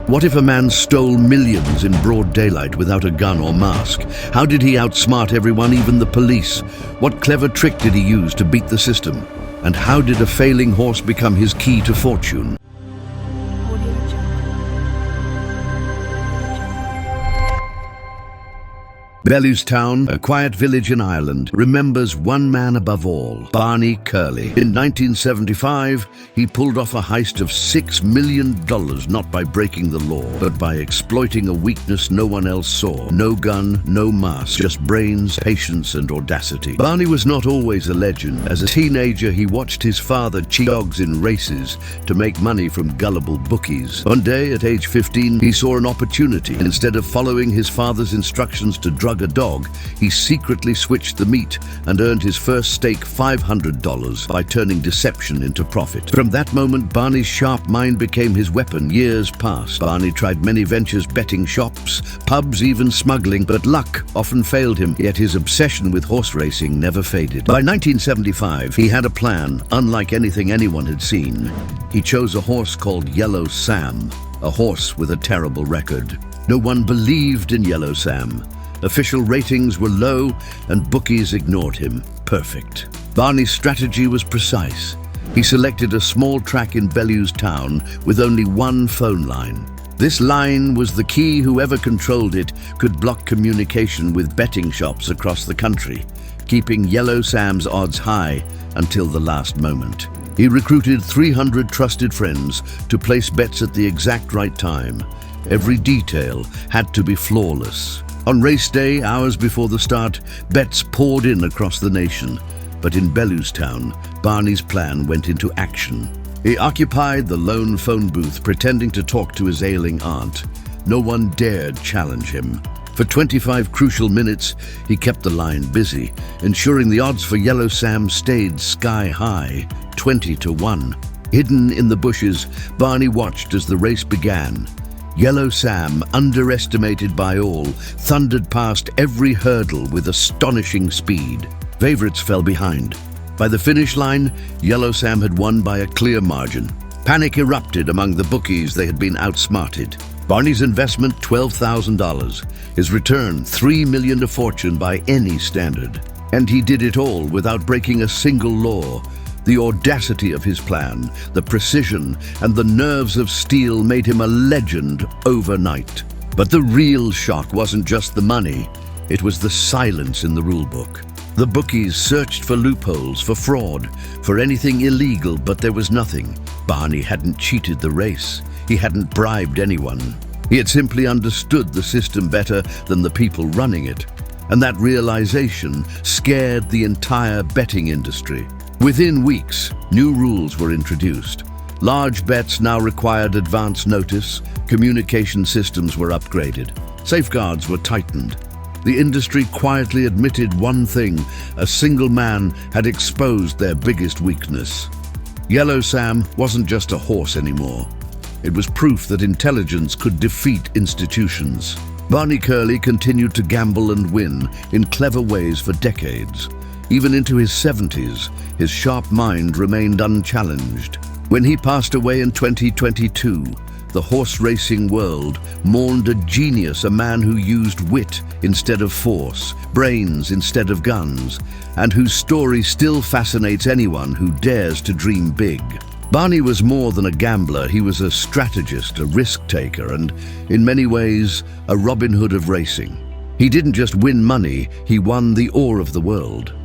What if a man stole millions in broad daylight without a gun or mask? How did he outsmart everyone, even the police? What clever trick did he use to beat the system? And how did a failing horse become his key to fortune? Bellewstown, a quiet village in Ireland, remembers one man above all, Barney Curley. In 1975, he pulled off a heist of $6 million, not by breaking the law, but by exploiting a weakness no one else saw. No gun, no mask, just brains, patience, and audacity. Barney was not always a legend. As a teenager, he watched his father cheat dogs in races to make money from gullible bookies. One day, at age 15, he saw an opportunity. Instead of following his father's instructions to drug a dog, he secretly switched the meat and earned his first stake $500 by turning deception into profit. From that moment, Barney's sharp mind became his weapon. Years passed. Barney tried many ventures, betting shops, pubs, even smuggling, but luck often failed him, yet his obsession with horse racing never faded. By 1975, he had a plan unlike anything anyone had seen. He chose a horse called Yellow Sam, a horse with a terrible record. No one believed in Yellow Sam. Official ratings were low and bookies ignored him. Perfect. Barney's strategy was precise. He selected a small track in Bellewstown with only one phone line. This line was the key. Whoever controlled it could block communication with betting shops across the country, keeping Yellow Sam's odds high until the last moment. He recruited 300 trusted friends to place bets at the exact right time. Every detail had to be flawless. On race day, hours before the start, bets poured in across the nation. But in Bellewstown, Barney's plan went into action. He occupied the lone phone booth, pretending to talk to his ailing aunt. No one dared challenge him. For 25 crucial minutes, he kept the line busy, ensuring the odds for Yellow Sam stayed sky high, 20-1. Hidden in the bushes, Barney watched as the race began. Yellow Sam, underestimated by all, thundered past every hurdle with astonishing speed. Favorites fell behind. By the finish line, Yellow Sam had won by a clear margin. Panic erupted among the bookies. They had been outsmarted. Barney's investment, $12,000. His return, $3 million to fortune by any standard. And he did it all without breaking a single law. The audacity of his plan, the precision, and the nerves of steel made him a legend overnight. But the real shock wasn't just the money, it was the silence in the rulebook. The bookies searched for loopholes, for fraud, for anything illegal, but there was nothing. Barney hadn't cheated the race. He hadn't bribed anyone. He had simply understood the system better than the people running it. And that realization scared the entire betting industry. Within weeks, new rules were introduced. Large bets now required advance notice, communication systems were upgraded, safeguards were tightened. The industry quietly admitted one thing: a single man had exposed their biggest weakness. Yellow Sam wasn't just a horse anymore. It was proof that intelligence could defeat institutions. Barney Curley continued to gamble and win in clever ways for decades. Even into his 70s, his sharp mind remained unchallenged. When he passed away in 2022, the horse racing world mourned a genius, a man who used wit instead of force, brains instead of guns, and whose story still fascinates anyone who dares to dream big. Barney was more than a gambler. He was a strategist, a risk-taker, and, in many ways, a Robin Hood of racing. He didn't just win money, he won the awe of the world.